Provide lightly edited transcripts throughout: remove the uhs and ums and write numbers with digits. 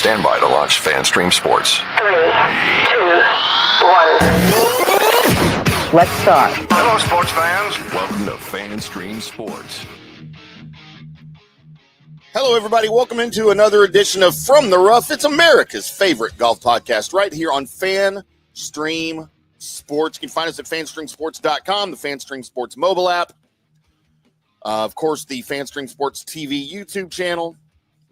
Stand by to launch FanStream Sports. 3, 2, 1. Let's start. Hello, sports fans. Welcome to FanStream Sports. Hello, everybody. Welcome into another edition of From the Rough. It's America's favorite golf podcast right here on FanStream Sports. You can find us at fanstreamsports.com, the FanStream Sports mobile app. Of course, the FanStream Sports TV YouTube channel,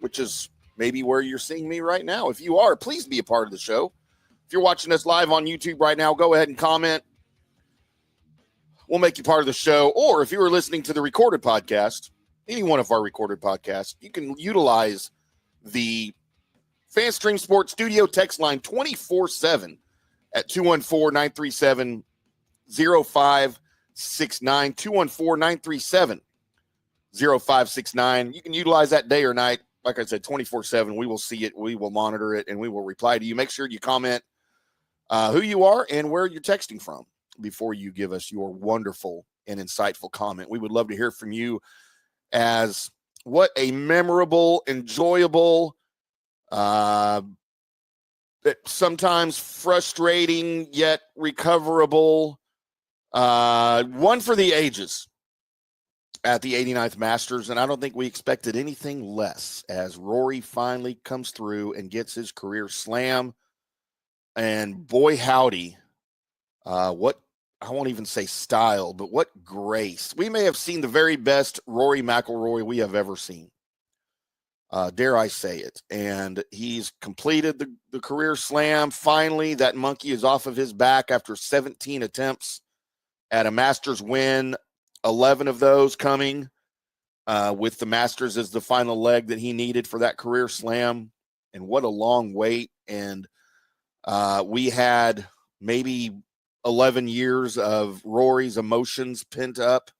which is maybe where you're seeing me right now. If you are, please be a part of the show. If you're watching us live on YouTube right now, go ahead and comment. We'll make you part of the show. Or if you were listening to the recorded podcast, any one of our recorded podcasts, you can utilize the FanStream Sports Studio text line 24/7 at 214-937-0569, 214-937-0569. You can utilize that day or night. Like I said, 24/7. We will see it, we will monitor it, and we will reply to you. Make sure you comment who you are and where you're texting from before you give us your wonderful and insightful comment. We would love to hear from you as what a memorable, enjoyable, sometimes frustrating yet recoverable one for the ages at the 89th Masters. And I don't think we expected anything less as Rory finally comes through and gets his career slam. And boy, howdy, what, I won't even say style, but what grace. We may have seen the very best Rory McIlroy we have ever seen. Dare I say it. And he's completed the career slam. Finally, that monkey is off of his back after 17 attempts at a Masters win, 11 of those coming with the Masters as the final leg that he needed for that career slam. And what a long wait. And we had maybe 11 years of Rory's emotions pent up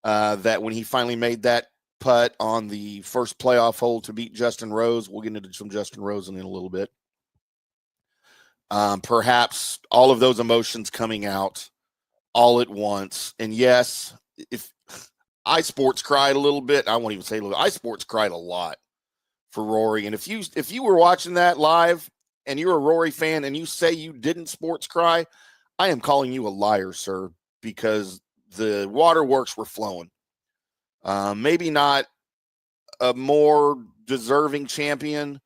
that when he finally made that putt on the first playoff hole to beat Justin Rose, we'll get into some Justin Rose in a little bit. Perhaps all of those emotions coming out all at once. And yes, if iSports cried a little bit, I won't even say a little, iSports cried a lot for Rory. And if you were watching that live and you're a Rory fan and you say you didn't sports cry, I am calling you a liar, sir, because the waterworks were flowing. Maybe not a more deserving champion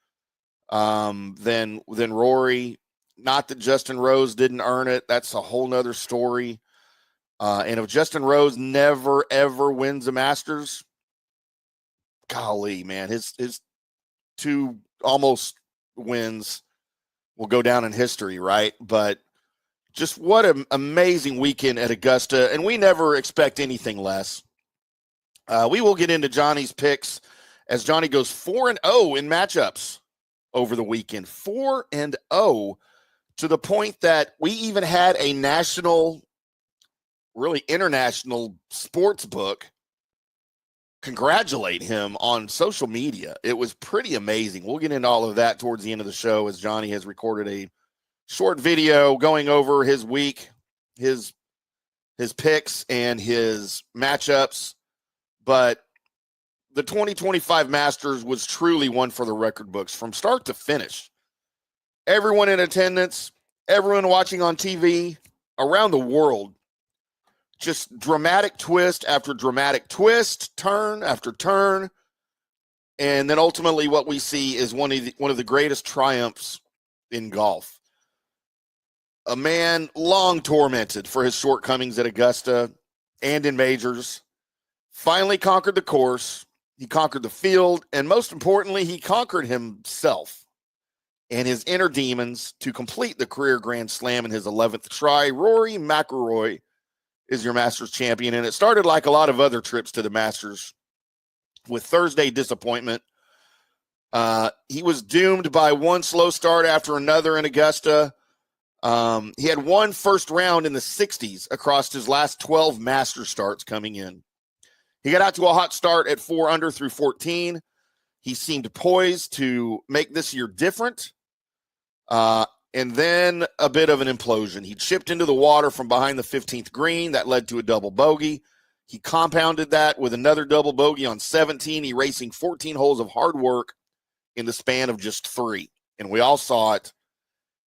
than Rory. Not that Justin Rose didn't earn it. That's a whole nother story. And if Justin Rose never, ever wins a Masters, golly, man, his two almost wins will go down in history, right? But just what an amazing weekend at Augusta, and we never expect anything less. We will get into Johnny's picks as Johnny goes 4-0 in matchups over the weekend. 4-0 to the point that we even had a national, really international sports book congratulate him on social media. It was pretty amazing. We'll get into all of that towards the end of the show as Johnny has recorded a short video going over his week, his picks and his matchups. But the 2025 Masters was truly one for the record books from start to finish. Everyone in attendance, everyone watching on TV around the world, just dramatic twist after dramatic twist, turn after turn. And then ultimately what we see is one of the greatest triumphs in golf. A man long tormented for his shortcomings at Augusta and in majors, finally conquered the course. He conquered the field, and most importantly, he conquered himself and his inner demons to complete the career Grand Slam in his 11th try. Rory McIlroy is your Masters champion, and it started like a lot of other trips to the Masters with Thursday disappointment. He was doomed by one slow start after another in Augusta. He had one first round in the 60s across his last 12 Masters starts coming in. He got out to a hot start at 4 under through 14. He seemed poised to make this year different. And then a bit of an implosion. He chipped into the water from behind the 15th green. That led to a double bogey. He compounded that with another double bogey on 17, erasing 14 holes of hard work in the span of just 3. And we all saw it.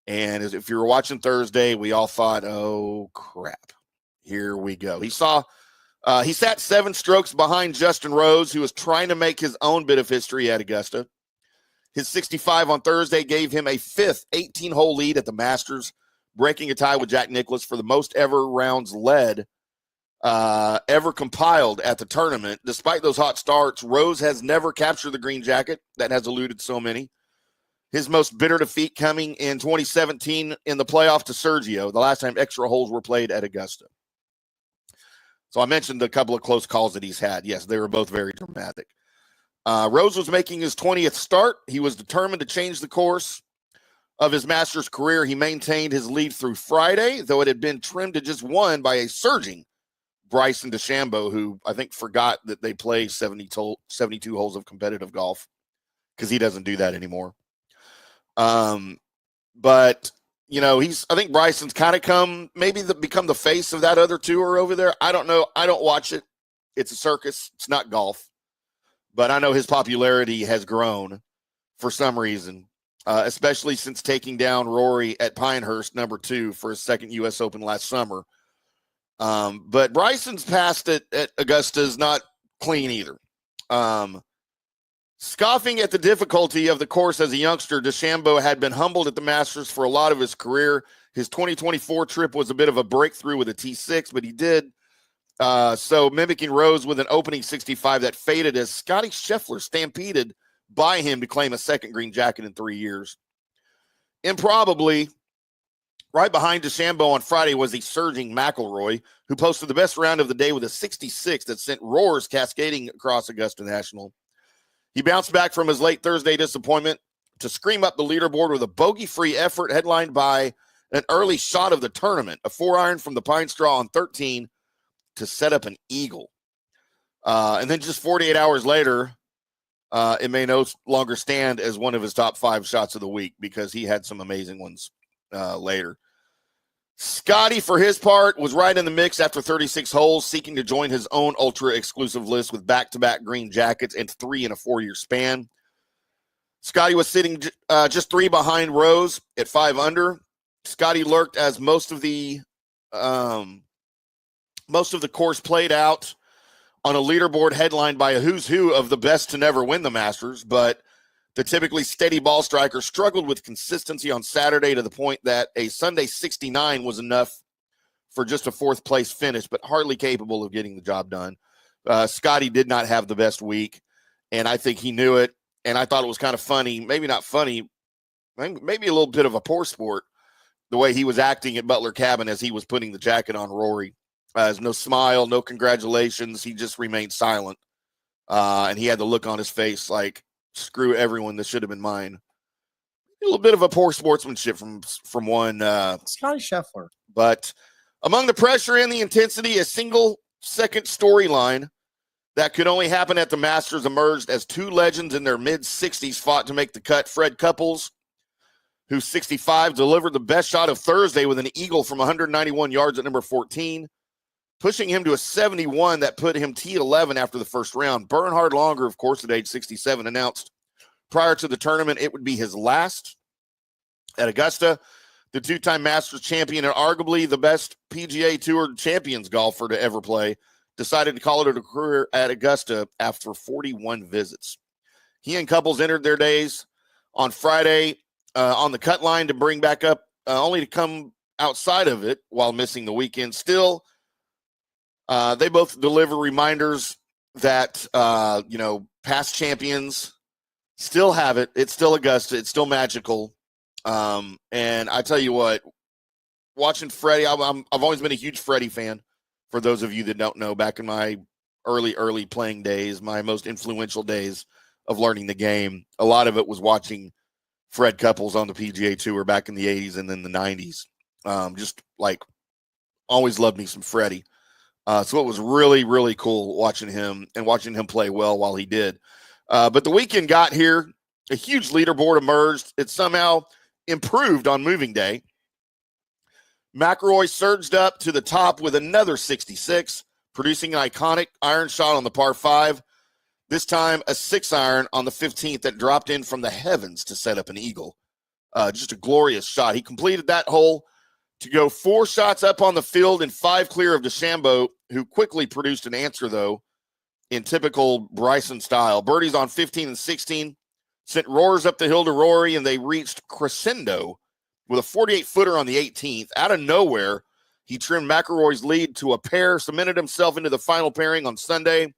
And if you were watching Thursday, we all thought, oh, crap, here we go. He sat 7 strokes behind Justin Rose, who was trying to make his own bit of history at Augusta. His 65 on Thursday gave him a 5th 18-hole lead at the Masters, breaking a tie with Jack Nicklaus for the most ever rounds led ever compiled at the tournament. Despite those hot starts, Rose has never captured the green jacket. That has eluded so many. His most bitter defeat coming in 2017 in the playoff to Sergio, the last time extra holes were played at Augusta. So I mentioned a couple of close calls that he's had. Yes, they were both very dramatic. Rose was making his 20th start. He was determined to change the course of his Masters career. He maintained his lead through Friday, though it had been trimmed to just 1 by a surging Bryson DeChambeau, who I think forgot that they play 72 holes of competitive golf because he doesn't do that anymore. But I think Bryson's kind of become the face of that other tour over there. I don't know. I don't watch it. It's a circus. It's not golf, but I know his popularity has grown for some reason, especially since taking down Rory at Pinehurst, number 2 for his 2nd U.S. Open last summer. But Bryson's past at Augusta is not clean either. Scoffing at the difficulty of the course as a youngster, DeChambeau had been humbled at the Masters for a lot of his career. His 2024 trip was a bit of a breakthrough with a T6, but he did so mimicking Rose with an opening 65 that faded as Scotty Scheffler stampeded by him to claim a 2nd green jacket in 3 years. Improbably, right behind DeChambeau on Friday was the surging McIlroy, who posted the best round of the day with a 66 that sent roars cascading across Augusta National. He bounced back from his late Thursday disappointment to scream up the leaderboard with a bogey-free effort headlined by an early shot of the tournament, a 4-iron from the pine straw on 13 to set up an eagle. And then just 48 hours later, it may no longer stand as one of his top 5 shots of the week because he had some amazing ones later. Scotty, for his part, was right in the mix after 36 holes, seeking to join his own ultra-exclusive list with back-to-back green jackets and 3 in a 4-year span. Scotty was sitting just 3 behind Rose at 5 under. Scotty lurked as most of the course played out on a leaderboard headlined by a who's who of the best to never win the Masters, but the typically steady ball striker struggled with consistency on Saturday to the point that a Sunday 69 was enough for just a 4th place finish, but hardly capable of getting the job done. Scotty did not have the best week, and I think he knew it, and I thought it was kind of funny, maybe not funny, maybe a little bit of a poor sport, the way he was acting at Butler Cabin as he was putting the jacket on Rory. No smile, no congratulations. He just remained silent, and he had the look on his face like, screw everyone, this should have been mine. A little bit of a poor sportsmanship from one Scotty Scheffler. But among the pressure and the intensity, a single second storyline that could only happen at the Masters emerged as 2 legends in their mid-60s fought to make the cut. Fred Couples, who's 65, delivered the best shot of Thursday with an eagle from 191 yards at number 14, pushing him to a 71 that put him T11 after the first round. Bernhard Longer, of course, at age 67, announced prior to the tournament it would be his last at Augusta. The 2-time Masters champion and arguably the best PGA Tour Champions golfer to ever play decided to call it a career at Augusta after 41 visits. He and Couples entered their days on Friday on the cut line to bring back up, only to come outside of it while missing the weekend. Still, they both deliver reminders that, past champions still have it. It's still Augusta. It's still magical. And I tell you what, watching Freddie, I've always been a huge Freddie fan. For those of you that don't know, back in my early playing days, my most influential days of learning the game, a lot of it was watching Fred Couples on the PGA Tour back in the 80s and then the 90s. Just like always loved me some Freddie. So it was really, really cool watching him play well while he did. But the weekend got here. A huge leaderboard emerged. It somehow improved on moving day. McIlroy surged up to the top with another 66, producing an iconic iron shot on the par 5 This time, a 6-iron on the 15th that dropped in from the heavens to set up an eagle. Just a glorious shot. He completed that hole to go 4 shots up on the field and 5 clear of DeChambeau, who quickly produced an answer, though, in typical Bryson style. Birdies on 15 and 16 sent roars up the hill to Rory, and they reached crescendo with a 48-footer on the 18th. Out of nowhere, he trimmed McIlroy's lead to a pair, cemented himself into the final pairing on Sunday,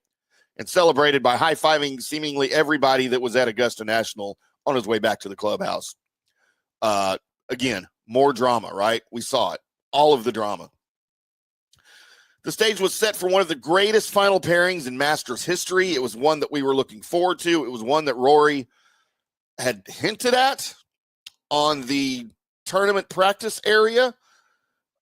and celebrated by high-fiving seemingly everybody that was at Augusta National on his way back to the clubhouse. Again, more drama, right? We saw it. All of the drama. The stage was set for one of the greatest final pairings in Masters history. It was one that we were looking forward to. It was one that Rory had hinted at on the tournament practice area.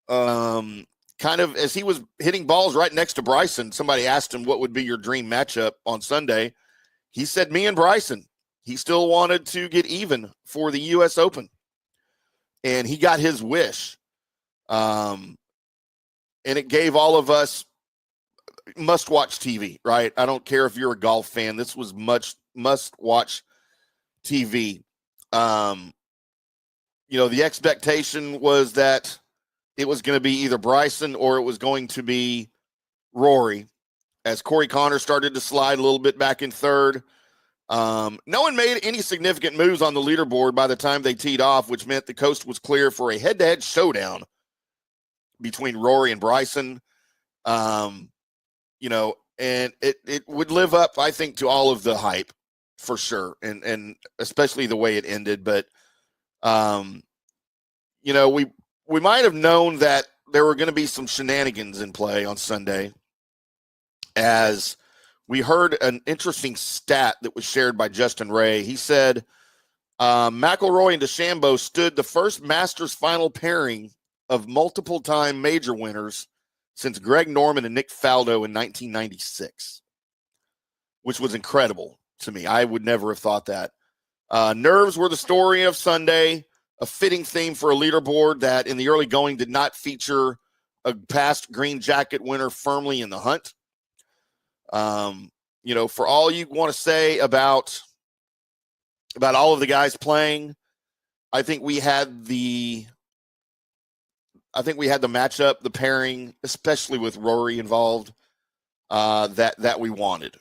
Kind of as he was hitting balls right next to Bryson, somebody asked him what would be your dream matchup on Sunday. He said, me and Bryson. He still wanted to get even for the U.S. Open. And he got his wish. And it gave all of us must-watch TV, right? I don't care if you're a golf fan. This was much must-watch TV. The expectation was that it was going to be either Bryson or it was going to be Rory, as Corey Connor started to slide a little bit back in third. No one made any significant moves on the leaderboard by the time they teed off, which meant the coast was clear for a head-to-head showdown between Rory and Bryson. And it would live up, I think, to all of the hype for sure, and especially the way it ended. But, we might have known that there were going to be some shenanigans in play on Sunday, as we heard an interesting stat that was shared by Justin Ray. He said McIlroy and DeChambeau stood the first Masters final pairing of multiple-time major winners since Greg Norman and Nick Faldo in 1996, which was incredible to me. I would never have thought that. Nerves were the story of Sunday, a fitting theme for a leaderboard that in the early going did not feature a past green jacket winner firmly in the hunt. For all you want to say about all of the guys playing, I think we had the matchup, the pairing, especially with Rory involved, that we wanted.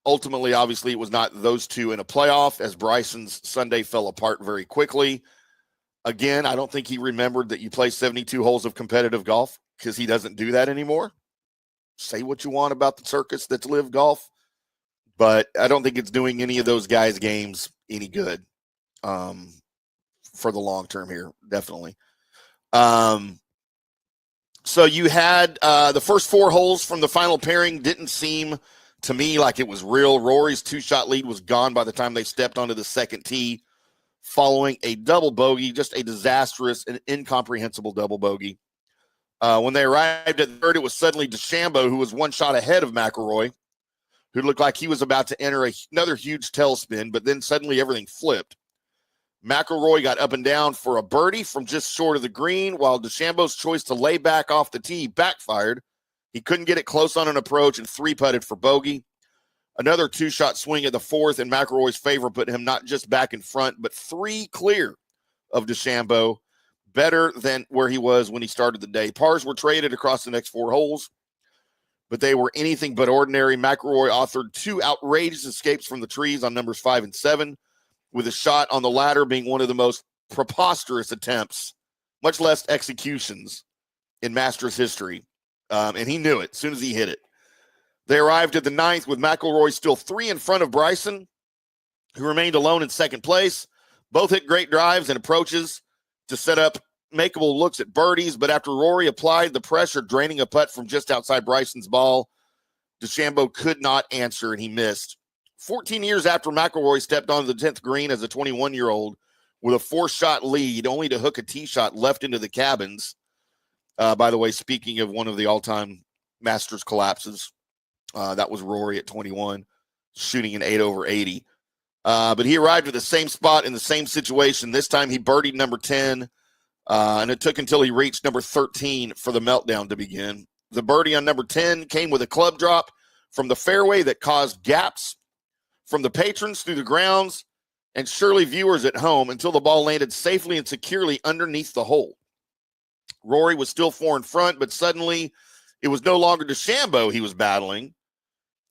Ultimately, obviously, it was not those two in a playoff, as Bryson's Sunday fell apart very quickly. Again, I don't think he remembered that you play 72 holes of competitive golf, because he doesn't do that anymore. Say what you want about the circus that's Live Golf, but I don't think it's doing any of those guys' games any good for the long term here, definitely. So you had the first 4 holes from the final pairing didn't seem to me like it was real. Rory's 2-shot lead was gone by the time they stepped onto the second tee, following a double bogey, just a disastrous and incomprehensible double bogey. When they arrived at third, it was suddenly DeChambeau, who was 1 shot ahead of McIlroy, who looked like he was about to enter another huge tailspin, but then suddenly everything flipped. McIlroy got up and down for a birdie from just short of the green, while DeChambeau's choice to lay back off the tee backfired. He couldn't get it close on an approach and 3-putted for bogey. Another 2-shot swing at the fourth in McIlroy's favor put him not just back in front, but 3 clear of DeChambeau, better than where he was when he started the day. Pars were traded across the next 4 holes, but they were anything but ordinary. McIlroy authored 2 outrageous escapes from the trees on numbers 5 and 7, with a shot on the latter being one of the most preposterous attempts, much less executions, in Masters history. And he knew it as soon as he hit it. They arrived at the 9th with McIlroy still 3 in front of Bryson, who remained alone in second place. Both hit great drives and approaches to set up makeable looks at birdies, but after Rory applied the pressure, draining a putt from just outside Bryson's ball, DeChambeau could not answer, and he missed. 14 years after McIlroy stepped onto the 10th green as a 21-year-old with a 4-shot lead, only to hook a tee shot left into the cabins. By the way, speaking of one of the all-time Masters collapses, that was Rory at 21, shooting an 8 over 80. But he arrived at the same spot in the same situation. This time he birdied number 10, and it took until he reached number 13 for the meltdown to begin. The birdie on number 10 came with a club drop from the fairway that caused gaps from the patrons through the grounds and surely viewers at home until the ball landed safely and securely underneath the hole. Rory was still 4 in front, but suddenly it was no longer DeChambeau he was battling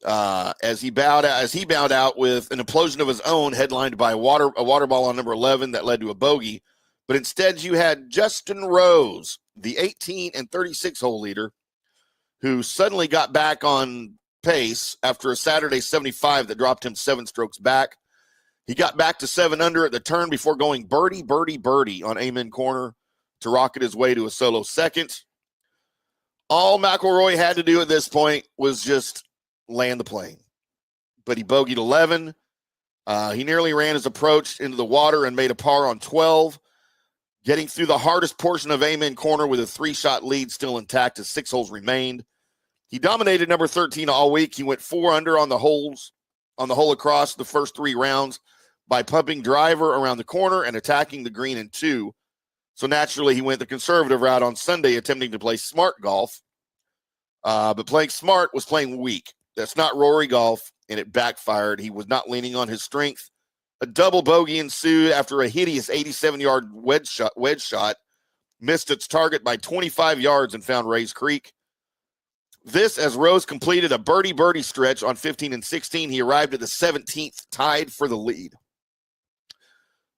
as he bowed out with an implosion of his own, headlined by a water ball on number 11 that led to a bogey. But instead, you had Justin Rose, the 18 and 36 hole leader, who suddenly got back on pace after a Saturday 75 that dropped him 7 strokes back. He got back to 7 under at the turn before going birdie, birdie, birdie on Amen Corner to rocket his way to a solo second. All McIlroy had to do at this point was just land the plane. But he bogeyed 11. He nearly ran his approach into the water and made a par on 12, getting through the hardest portion of Amen Corner with a 3-shot lead still intact as 6 holes remained. He dominated number 13 all week. He went 4 under on the hole across the first 3 rounds by pumping driver around the corner and attacking the green in 2. So naturally, he went the conservative route on Sunday, attempting to play smart golf. But playing smart was playing weak. That's not Rory golf, and it backfired. He was not leaning on his strength. A double bogey ensued after a hideous 87-yard wedge shot missed its target by 25 yards and found Rays Creek. This, as Rose completed a birdie stretch on 15 and 16, he arrived at the 17th, tied for the lead.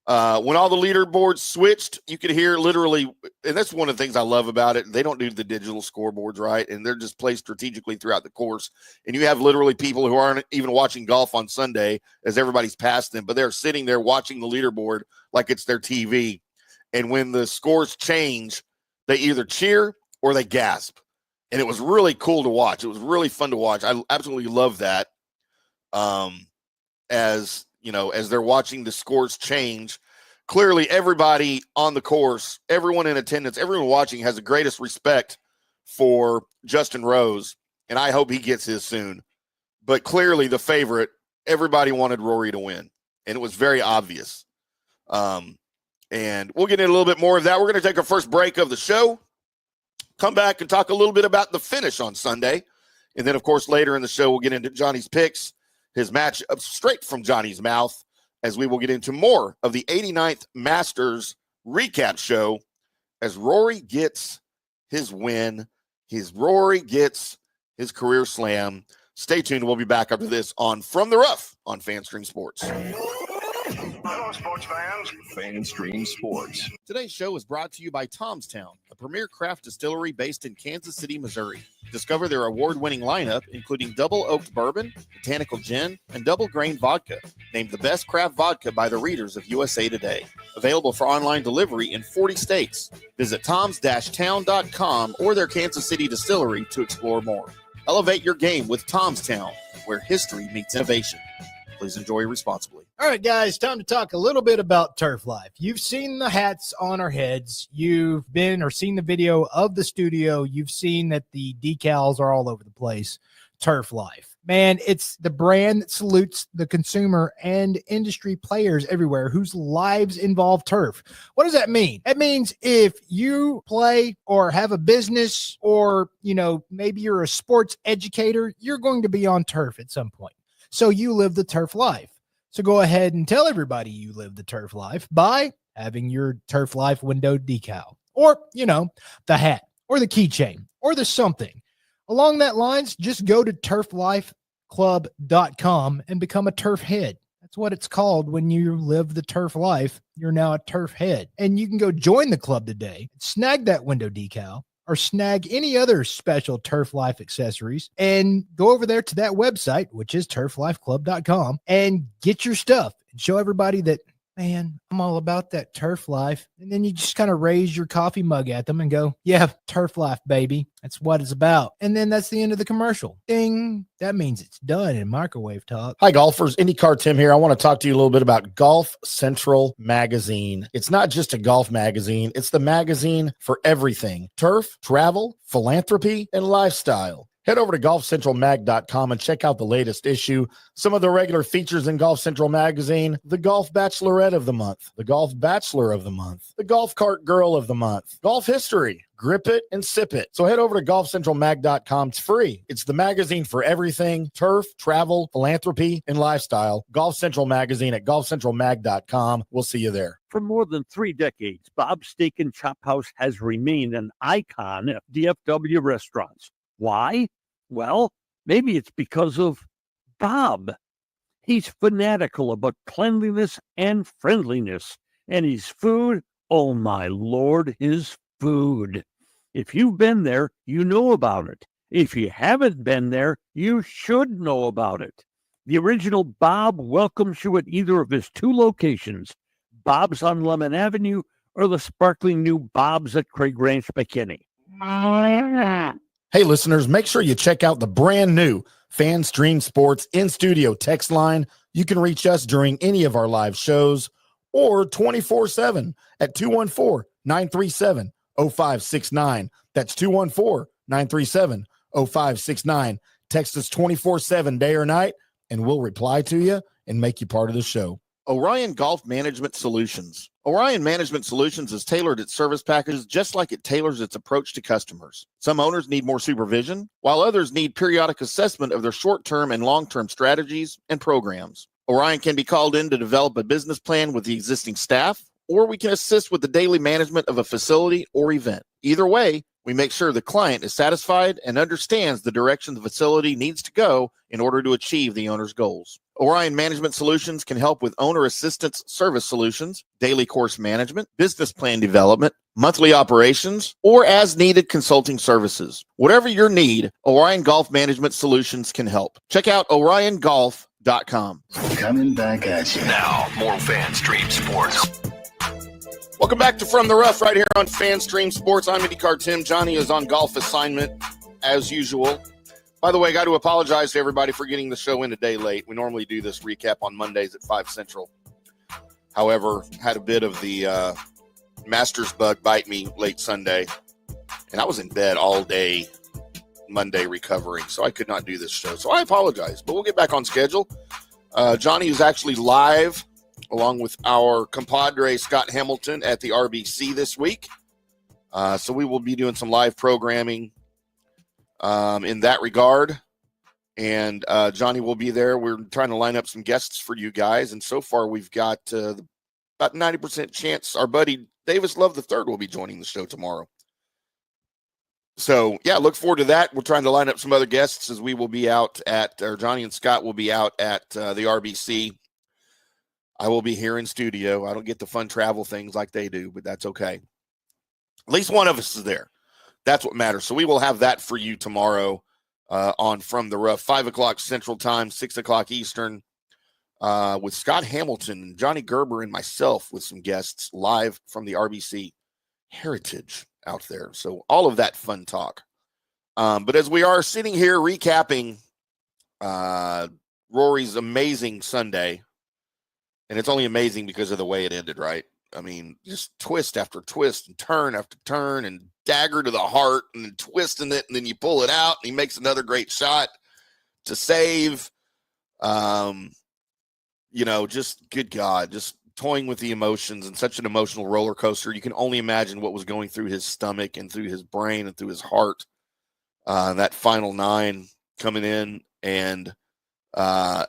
When all the leaderboards switched, you could hear literally, and that's one of the things I love about it. They don't do the digital scoreboards right, and they're just placed strategically throughout the course. And you have literally people who aren't even watching golf on Sunday as everybody's past them, but they're sitting there watching the leaderboard like it's their TV. And when the scores change, they either cheer or they gasp. And it was really cool to watch. It was really fun to watch. I absolutely love that. As you know, as they're watching the scores change, clearly everybody on the course, everyone in attendance, everyone watching has the greatest respect for Justin Rose, and I hope he gets his soon. But clearly the favorite, everybody wanted Rory to win, and it was very obvious. And we'll get into a little bit more of that. We're going to take our first break of the show, come back and talk a little bit about the finish on Sunday. And then, of course, later in the show, we'll get into Johnny's picks, his match straight from Johnny's mouth, as we will get into more of the 89th Masters recap show as Rory gets his win. Rory gets his career slam. Stay tuned. We'll be back after this on From the Rough on FanStream Sports. Hello, sports fans. FanStream Sports. Today's show is brought to you by Tom's Town, a premier craft distillery based in Kansas City, Missouri. Discover their award-winning lineup, including double oaked bourbon, botanical gin, and double grain vodka, named the best craft vodka by the readers of USA Today. Available for online delivery in 40 states. Visit toms-town.com or their Kansas City distillery to explore more. Elevate your game with Tom's Town, where history meets innovation. Please enjoy responsibly. All right, guys, time to talk a little bit about Turf Life. You've seen the hats on our heads. You've been or seen the video of the studio. You've seen that the decals are all over the place. Turf Life. Man, it's the brand that salutes the consumer and industry players everywhere whose lives involve turf. What does that mean? That means if you play or have a business or, maybe you're a sports educator, you're going to be on turf at some point. So you live the turf life. So go ahead and tell everybody you live the turf life by having your Turf Life window decal or, the hat or the keychain or the something. Along that lines, just go to turflifeclub.com and become a turf head. That's what it's called when you live the turf life. You're now a turf head. And you can go join the club today, snag that window decal, or snag any other special Turf Life accessories and go over there to that website, which is turflifeclub.com, and get your stuff and show everybody that, man, I'm all about that turf life. And then you just kind of raise your coffee mug at them and go, yeah, turf life, baby. That's what it's about. And then that's the end of the commercial. Ding. That means it's done in microwave talk. Hi, golfers. IndyCarTim here. I want to talk to you a little bit about Golf Central Magazine. It's not just a golf magazine. It's the magazine for everything: turf, travel, philanthropy, and lifestyle. Head over to golfcentralmag.com and check out the latest issue. Some of the regular features in Golf Central Magazine: the Golf Bachelorette of the Month, the Golf Bachelor of the Month, the Golf Cart Girl of the Month, Golf History, Grip It and Sip It. So head over to golfcentralmag.com. It's free. It's the magazine for everything turf, travel, philanthropy, and lifestyle. Golf Central Magazine at golfcentralmag.com. We'll see you there. For more than 3 decades, Bob's Steak and Chop House has remained an icon of DFW restaurants. Why? Well, maybe it's because of Bob. He's fanatical about cleanliness and friendliness, and his food, oh my Lord, his food. If you've been there, you know about it. If you haven't been there, you should know about it. The original Bob welcomes you at either of his 2 locations, Bob's on Lemon Avenue or the sparkling new Bob's at Craig Ranch, McKinney. Hey, listeners, make sure you check out the brand new FanStream Sports in-studio text line. You can reach us during any of our live shows or 24/7 at 214-937-0569. That's 214-937-0569. Text us 24/7 day or night, and we'll reply to you and make you part of the show. Orion Golf Management Solutions. Orion Management Solutions has tailored its service packages just like it tailors its approach to customers. Some owners need more supervision, while others need periodic assessment of their short-term and long-term strategies and programs. Orion can be called in to develop a business plan with the existing staff, or we can assist with the daily management of a facility or event. Either way, we make sure the client is satisfied and understands the direction the facility needs to go in order to achieve the owner's goals. Orion Management Solutions can help with owner assistance service solutions, daily course management, business plan development, monthly operations, or as needed consulting services. Whatever your need, Orion Golf Management Solutions can help. Check out oriongolf.com. Coming back at you. Now, more FanStream Sports. Welcome back to From the Rough right here on FanStream Sports. I'm IndyCarTim. Johnny is on golf assignment as usual. By the way, I got to apologize to everybody for getting the show in a day late. We normally do this recap on Mondays at 5 Central. However, had a bit of the Masters bug bite me late Sunday, and I was in bed all day Monday recovering, so I could not do this show. So I apologize, but we'll get back on schedule. Johnny is actually live along with our compadre Scott Hamilton at the RBC this week. So we will be doing some live programming in that regard. And Johnny will be there. We're trying to line up some guests for you guys. And so far we've got about 90% chance our buddy Davis Love III will be joining the show tomorrow. So, yeah, look forward to that. We're trying to line up some other guests as we will be out at, or Johnny and Scott will be out at the RBC. I will be here in studio. I don't get the fun travel things like they do, but that's okay. At least one of us is there. That's what matters. So we will have that for you tomorrow on From the Rough, 5 o'clock Central Time, 6 o'clock Eastern, with Scott Hamilton, Johnny Gerber, and myself with some guests live from the RBC Heritage out there. So all of that fun talk. But as we are sitting here recapping Rory's amazing Sunday, and it's only amazing because of the way it ended, right? I mean, just twist after twist and turn after turn and dagger to the heart and then twisting it, and then you pull it out and he makes another great shot to save. Just good God, just toying with the emotions and such an emotional roller coaster. You can only imagine what was going through his stomach and through his brain and through his heart. That final 9 coming in, and I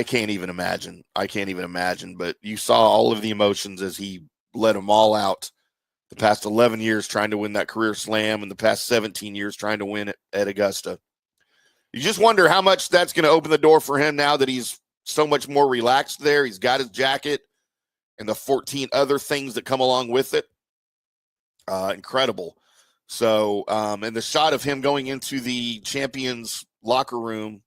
can't even imagine. But you saw all of the emotions as he let them all out. The past 11 years trying to win that career slam, and the past 17 years trying to win it at Augusta. You just wonder how much that's going to open the door for him now that he's so much more relaxed there. He's got his jacket and the 14 other things that come along with it. Incredible. So, and the shot of him going into the champions locker room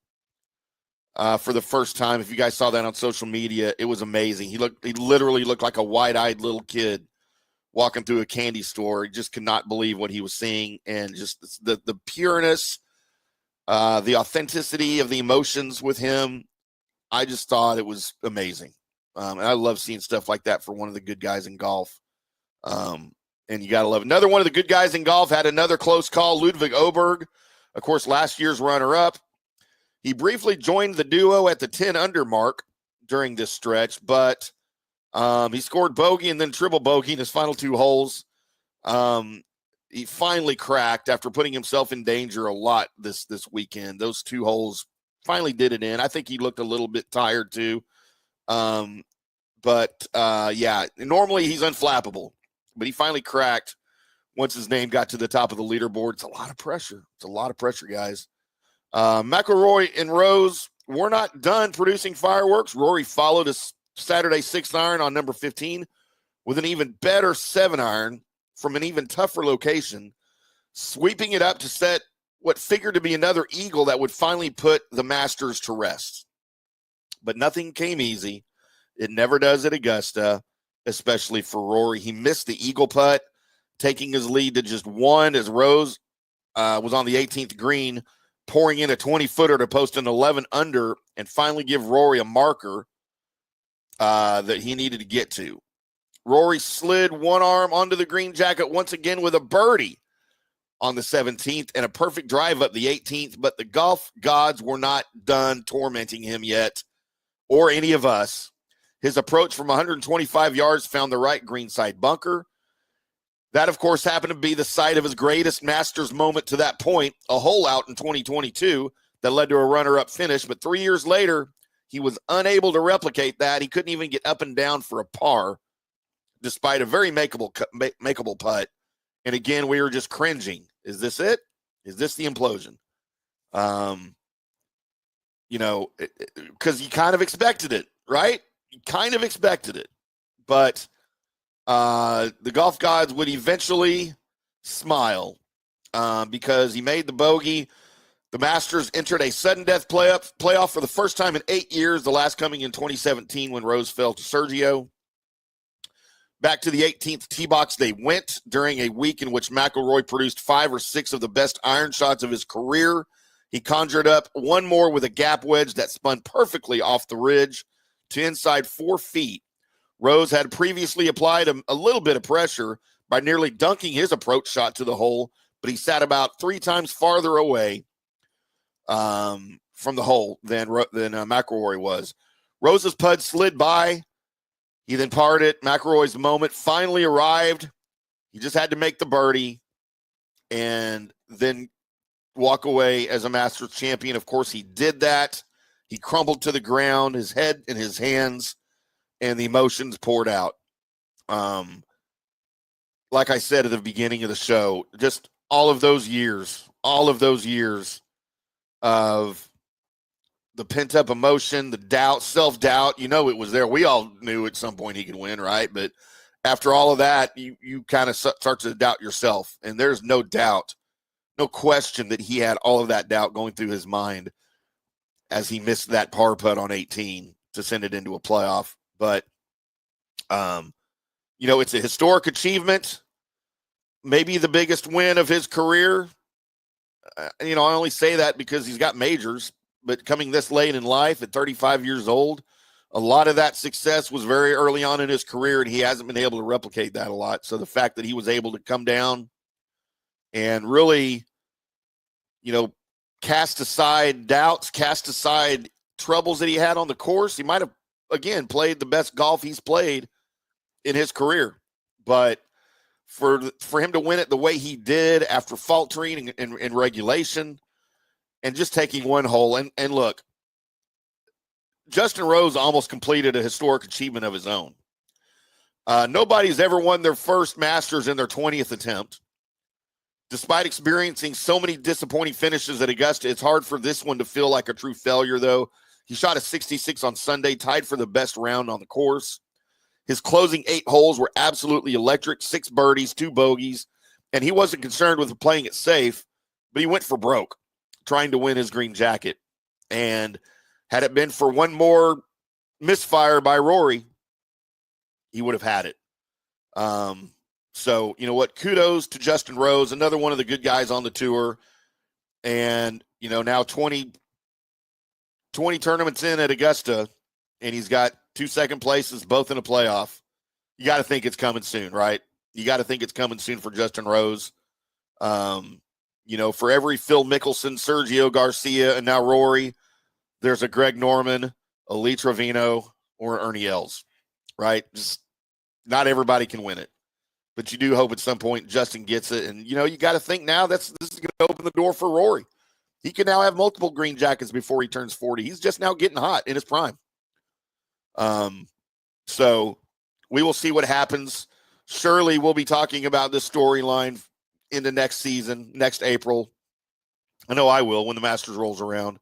for the first time, if you guys saw that on social media, it was amazing. He literally looked like a wide-eyed little kid walking through a candy store. He just could not believe what he was seeing, and just the pureness, the authenticity of the emotions with him. I just thought it was amazing. And I love seeing stuff like that for one of the good guys in golf. And you got to love it. Another one of the good guys in golf had another close call. Ludwig Oberg Of course, last year's runner-up. He briefly joined the duo at the 10 under mark during this stretch, but he scored bogey and then triple bogey in his final 2 holes. He finally cracked after putting himself in danger a lot this weekend. Those 2 holes finally did it in. I think he looked a little bit tired too. But normally he's unflappable, but he finally cracked once his name got to the top of the leaderboard. It's a lot of pressure. It's a lot of pressure, guys. McIlroy and Rose were not done producing fireworks. Rory followed a Saturday 6-iron on number 15 with an even better 7-iron from an even tougher location, sweeping it up to set what figured to be another eagle that would finally put the Masters to rest. But nothing came easy. It never does at Augusta, especially for Rory. He missed the eagle putt, taking his lead to just 1 as Rose was on the 18th green, pouring in a 20-footer to post an 11 under and finally give Rory a marker that he needed to get to. Rory slid one arm onto the green jacket once again with a birdie on the 17th and a perfect drive up the 18th, but the golf gods were not done tormenting him yet, or any of us. His approach from 125 yards found the right greenside bunker. That, of course, happened to be the site of his greatest Masters moment to that point, a hole out in 2022 that led to a runner-up finish. But 3 years later, he was unable to replicate that. He couldn't even get up and down for a par, despite a very makeable putt. And again, we were just cringing. Is this it? Is this the implosion? Because you kind of expected it, right? You kind of expected it. But the golf gods would eventually smile because he made the bogey. The Masters entered a sudden death playoff for the first time in 8 years, the last coming in 2017 when Rose fell to Sergio. Back to the 18th tee box they went during a week in which McIlroy produced 5 or 6 of the best iron shots of his career. He conjured up one more with a gap wedge that spun perfectly off the ridge to inside 4 feet. Rose had previously applied a little bit of pressure by nearly dunking his approach shot to the hole, but he sat about 3 times farther away from the hole than McIlroy was. Rose's putt slid by. He then parred it. McIlroy's moment finally arrived. He just had to make the birdie and then walk away as a Masters champion. Of course, he did that. He crumbled to the ground, his head in his hands, and the emotions poured out. Like I said at the beginning of the show, just all of those years of the pent-up emotion, the doubt, self-doubt, it was there. We all knew at some point he could win, right? But after all of that, you kind of start to doubt yourself. And there's no doubt, no question that he had all of that doubt going through his mind as he missed that par putt on 18 to send it into a playoff. But, it's a historic achievement, maybe the biggest win of his career. I only say that because he's got majors, but coming this late in life at 35 years old, a lot of that success was very early on in his career, and he hasn't been able to replicate that a lot. So the fact that he was able to come down and really, cast aside doubts, cast aside troubles that he had on the course, he might have, again, played the best golf he's played in his career. But for him to win it the way he did after faltering in regulation and just taking one hole. And look, Justin Rose almost completed a historic achievement of his own. Nobody's ever won their first Masters in their 20th attempt. Despite experiencing so many disappointing finishes at Augusta, it's hard for this one to feel like a true failure, though. He shot a 66 on Sunday, tied for the best round on the course. His closing 8 holes were absolutely electric, 6 birdies, 2 bogeys, and he wasn't concerned with playing it safe, but he went for broke, trying to win his green jacket. And had it been for one more misfire by Rory, he would have had it. So, you know what? Kudos to Justin Rose, another one of the good guys on the tour. And, now 20 tournaments in at Augusta, and he's got 2 second places, both in a playoff. You got to think it's coming soon, right? You got to think it's coming soon for Justin Rose. For every Phil Mickelson, Sergio Garcia, and now Rory, there's a Greg Norman, a Lee Trevino, or Ernie Els, right? Just not everybody can win it. But you do hope at some point Justin gets it. And, you got to think now this is going to open the door for Rory. He can now have multiple green jackets before he turns 40. He's just now getting hot in his prime. So we will see what happens. Surely we'll be talking about this storyline in the next season, next April. I know I will when the Masters rolls around.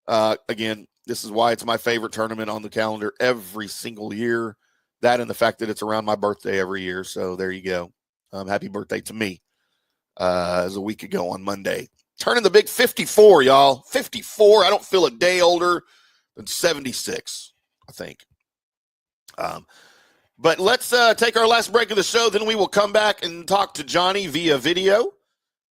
Again, this is why it's my favorite tournament on the calendar every single year. That and the fact that it's around my birthday every year. So there you go. Happy birthday to me. As a week ago on Monday. Turning the big 54, y'all. 54. I don't feel a day older than 76, I think. But let's take our last break of the show. Then we will come back and talk to Johnny via video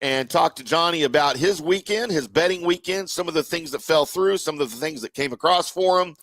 and talk to Johnny about his weekend, his betting weekend, some of the things that fell through, some of the things that came across for him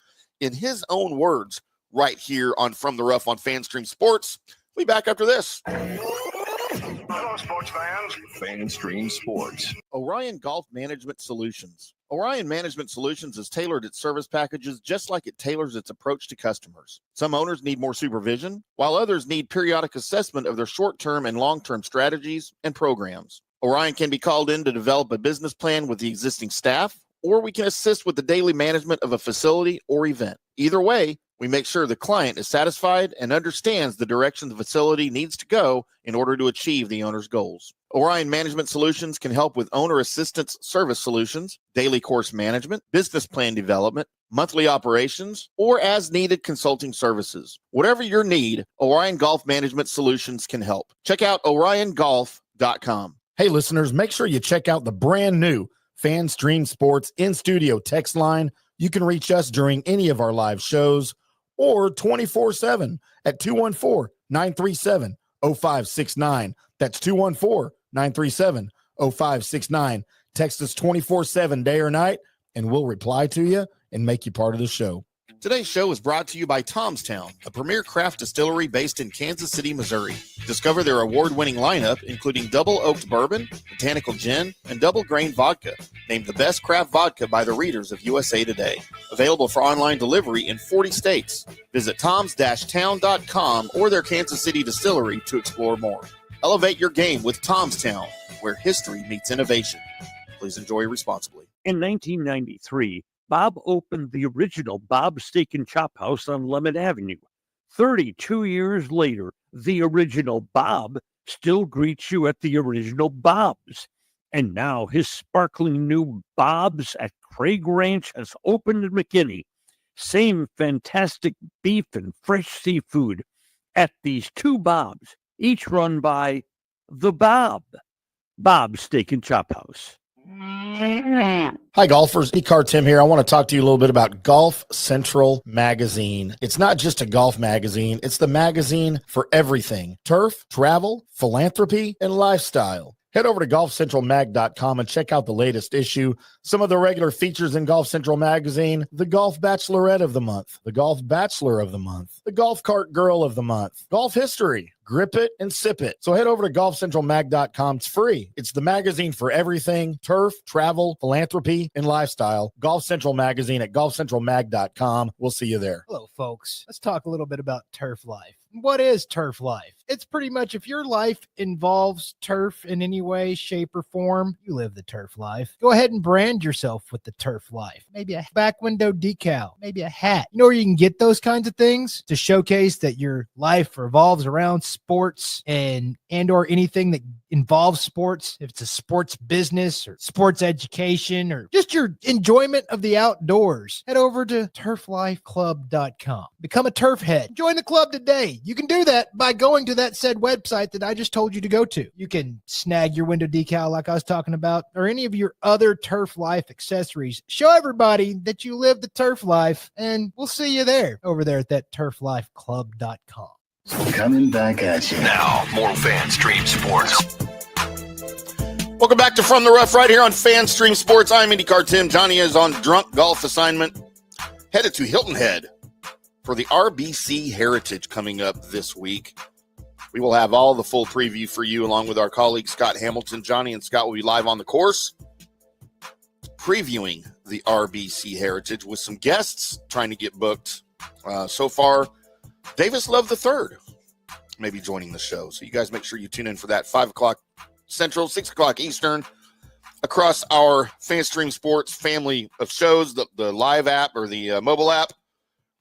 in his own words right here on From the Rough on FanStream Sports. We'll be back after this. Hello, sports fans. FanStream Sports. Orion Golf Management Solutions. Orion Management Solutions has tailored its service packages just like it tailors its approach to customers. Some owners need more supervision, while others need periodic assessment of their short-term and long-term strategies and programs. Orion can be called in to develop a business plan with the existing staff, or we can assist with the daily management of a facility or event. Either way, we make sure the client is satisfied and understands the direction the facility needs to go in order to achieve the owner's goals. Orion Management Solutions can help with owner assistance service solutions, daily course management, business plan development, monthly operations, or as needed consulting services. Whatever your need, Orion Golf Management Solutions can help. Check out oriongolf.com. Hey listeners, make sure you check out the brand new FanStream Sports in-studio text line. You can reach us during any of our live shows or 24/7 at 214-937-0569. That's 214-937-0569. Text us 24/7 day or night, and we'll reply to you and make you part of the show. Today's show is brought to you by Tomstown, a premier craft distillery based in Kansas City, Missouri. Discover their award-winning lineup, including double oaked bourbon, botanical gin, and double grain vodka, named the best craft vodka by the readers of USA Today. Available for online delivery in 40 states. Visit toms-town.com or their Kansas City distillery to explore more. Elevate your game with Tomstown, where history meets innovation. Please enjoy responsibly. In 1993, Bob opened the original Bob's Steak and Chop House on Lemon Avenue. 32 years later, the original Bob still greets you at the original Bob's. And now his sparkling new Bob's at Craig Ranch has opened in McKinney. Same fantastic beef and fresh seafood at these two Bob's, each run by the Bob's Steak and Chop House. Hi, golfers. IndyCarTim here. I want to talk to you a little bit about Golf Central Magazine. It's not just a golf magazine. It's the magazine for everything: turf, travel, philanthropy, and lifestyle. Head over to golfcentralmag.com and check out the latest issue. Some of the regular features in Golf Central Magazine: the Golf Bachelorette of the Month, the Golf Bachelor of the Month, the Golf Cart Girl of the Month, Golf History, Grip It and Sip It. So head over to golfcentralmag.com. It's free. It's the magazine for everything: turf, travel, philanthropy, and lifestyle. Golf Central Magazine at golfcentralmag.com. We'll see you there. Hello, folks. Let's talk a little bit about turf life. What is turf life? It's pretty much, if your life involves turf in any way, shape, or form, you live the turf life. Go ahead and brand yourself with the turf life. Maybe a back window decal, maybe a hat. You know where you can get those kinds of things to showcase that your life revolves around sports and or anything that involves sports. If it's a sports business or sports education or just your enjoyment of the outdoors, head over to turflifeclub.com. Become a turf head. Join the club today. You can do that by going to that said website that I just told you to go to. You can snag your window decal like I was talking about, or any of your other turf life accessories. Show everybody that you live the turf life, and we'll see you there over there at that turflifeclub.com. Coming back at you. Now, more FanStream Sports. Welcome back to From the Rough right here on FanStream Sports. I'm IndyCarTim. Johnny is on drunk golf assignment. Headed to Hilton Head for the RBC Heritage coming up this week. We will have all the full preview for you along with our colleague Scott Hamilton. Johnny and Scott will be live on the course previewing the RBC Heritage with some guests trying to get booked. So far, Davis Love III may be joining the show. So you guys make sure you tune in for that. 5 o'clock Central, 6 o'clock Eastern, across our FanStream Sports family of shows, the live app or the mobile app,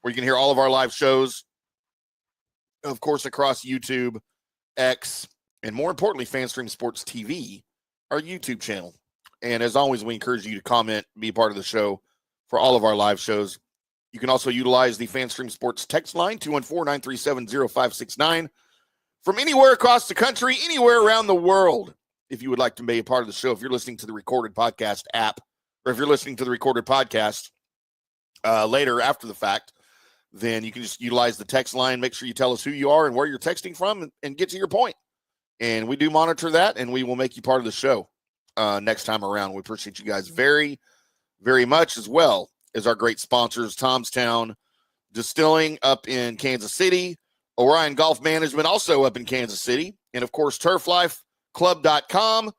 where you can hear all of our live shows. Of course, across YouTube, X, and more importantly, FanStream Sports TV, our YouTube channel. And as always, we encourage you to comment, be a part of the show for all of our live shows. You can also utilize the FanStream Sports text line, 214-937-0569, from anywhere across the country, anywhere around the world. If you would like to be a part of the show, if you're listening to the recorded podcast app, or if you're listening to the recorded podcast later after the fact, then you can just utilize the text line. Make sure you tell us who you are and where you're texting from and get to your point. And we do monitor that, and we will make you part of the show next time around. We appreciate you guys very, very much, as well as our great sponsors, Tomstown Distilling up in Kansas City, Orion Golf Management also up in Kansas City, and, of course, TurfLifeClub.com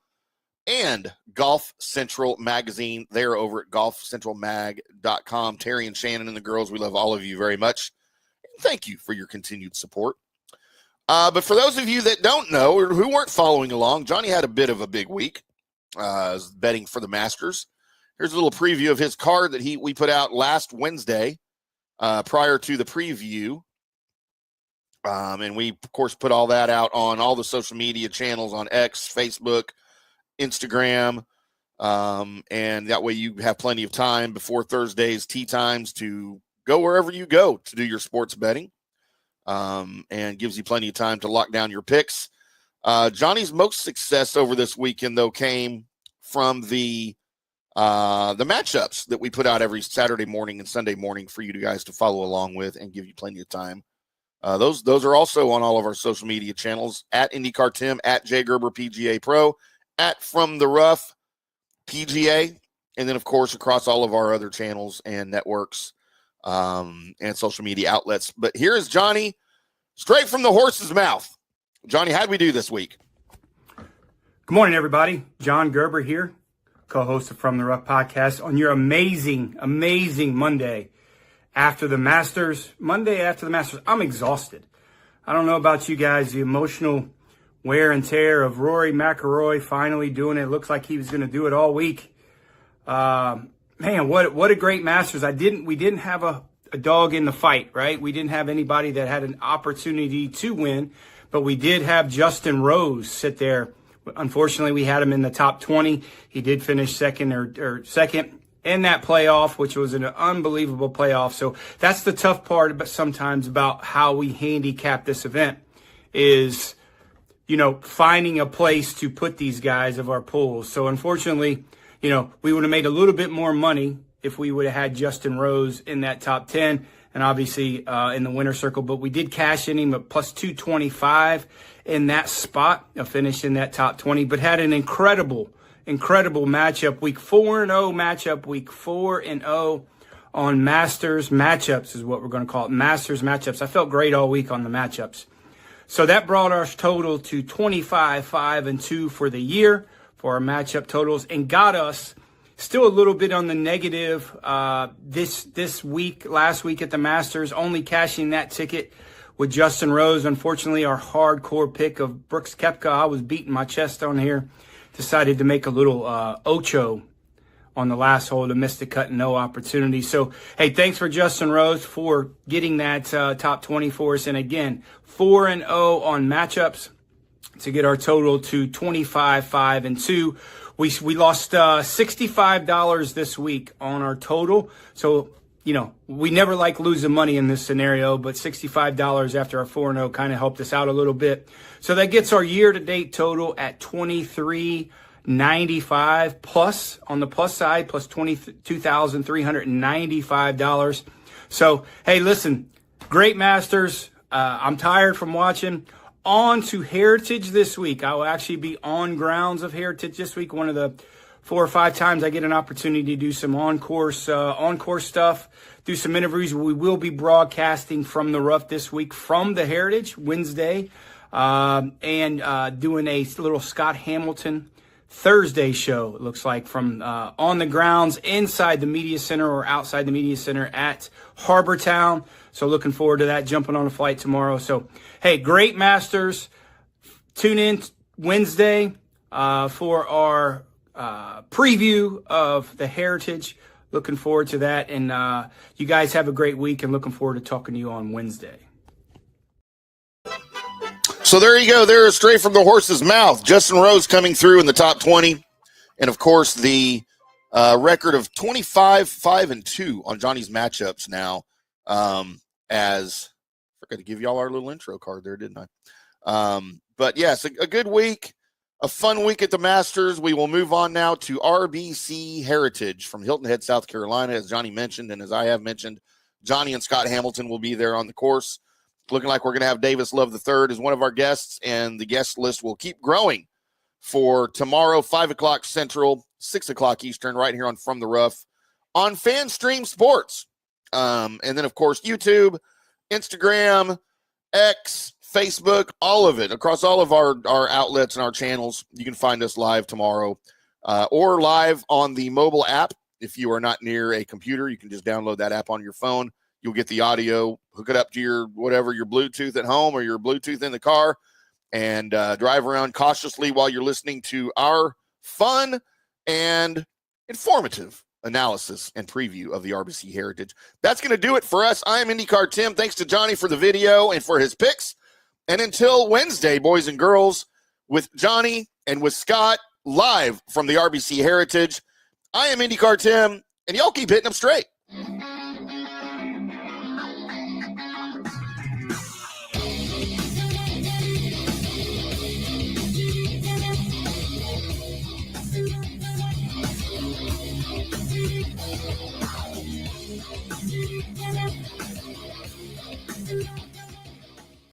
and Golf Central Magazine. They're over at golfcentralmag.com. Terry and Shannon and the girls, we love all of you very much. Thank you for your continued support. But for those of you that don't know or who weren't following along, Johnny had a bit of a big week betting for the Masters. Here's a little preview of his card that we put out last Wednesday prior to the preview. And we, of course, put all that out on all the social media channels on X, Facebook, Instagram, and that way you have plenty of time before Thursday's tee times to go wherever you go to do your sports betting, and gives you plenty of time to lock down your picks. Johnny's most success over this weekend, though, came from the matchups that we put out every Saturday morning and Sunday morning for you guys to follow along with and give you plenty of time. Those are also on all of our social media channels, at IndyCarTim, at J Gerber PGA Pro, at From the Rough PGA, and then, of course, across all of our other channels and networks and social media outlets. But here is Johnny, straight from the horse's mouth. Johnny, how'd we do this week? Good morning, everybody. John Gerber here, co-host of From the Rough podcast, on your amazing, amazing Monday after the Masters. Monday after the Masters. I'm exhausted. I don't know about you guys, the emotional wear and tear of Rory McIlroy finally doing it. Looks like he was going to do it all week. Man, what a great Masters. We didn't have a dog in the fight, right? We didn't have anybody that had an opportunity to win, but we did have Justin Rose sit there. Unfortunately, we had him in the top 20. He did finish second or second in that playoff, which was an unbelievable playoff. So that's the tough part about sometimes about how we handicap this event is, finding a place to put these guys of our pools. So unfortunately, we would have made a little bit more money if we would have had Justin Rose in that top 10 and obviously in the winner's circle. But we did cash in him at plus 225 in that spot, a finish in that top 20, but had an incredible matchup. Week 4-0 matchup, week 4-0 on Masters matchups is what we're going to call it. Masters matchups. I felt great all week on the matchups. So that brought our total to 25-5-2 for the year for our matchup totals, and got us still a little bit on the negative this week, last week at the Masters, only cashing that ticket with Justin Rose. Unfortunately, our hardcore pick of Brooks Koepka, I was beating my chest on here, decided to make a little ocho on the last hole to miss the cut and no opportunity. So, hey, thanks for Justin Rose for getting that top 20 for us. And again, 4-0 on matchups to get our total to 25-5-2. We lost $65 this week on our total. So, we never like losing money in this scenario, but $65 after our 4-0 kind of helped us out a little bit. So that gets our year-to-date total at $23.95 plus, on the plus side, plus $22,395. So, hey, listen, great Masters. I'm tired from watching. On to Heritage this week. I will actually be on grounds of Heritage this week. One of the 4 or 5 times I get an opportunity to do some on-course stuff, do some interviews. We will be broadcasting from the rough this week from the Heritage Wednesday. and doing a little Scott Hamilton Thursday show, it looks like, from on the grounds inside the media center or outside the media center at Harbortown. So looking forward to that, jumping on a flight tomorrow. So, hey, great Masters. Tune in Wednesday for our preview of the Heritage. Looking forward to that. And you guys have a great week, and looking forward to talking to you on Wednesday. So there you go. There, straight from the horse's mouth. Justin Rose coming through in the top 20. And, of course, the record of 25-5-2 on Johnny's matchups now. As I forgot to give y'all our little intro card there, didn't I? But, yes, a good week, a fun week at the Masters. We will move on now to RBC Heritage from Hilton Head, South Carolina, as Johnny mentioned. And as I have mentioned, Johnny and Scott Hamilton will be there on the course. Looking like we're going to have Davis Love III as one of our guests, and the guest list will keep growing for tomorrow, 5 o'clock Central, 6 o'clock Eastern, right here on From the Rough on FanStream Sports. And then, of course, YouTube, Instagram, X, Facebook, all of it, across all of our outlets and our channels. You can find us live tomorrow or live on the mobile app. If you are not near a computer, you can just download that app on your phone. You'll get the audio, hook it up to your Bluetooth at home or your Bluetooth in the car, and drive around cautiously while you're listening to our fun and informative analysis and preview of the RBC Heritage. That's going to do it for us. I'm IndyCar Tim. Thanks to Johnny for the video and for his picks. And until Wednesday, boys and girls, with Johnny and with Scott live from the RBC Heritage, I am IndyCar Tim, and y'all keep hitting them straight.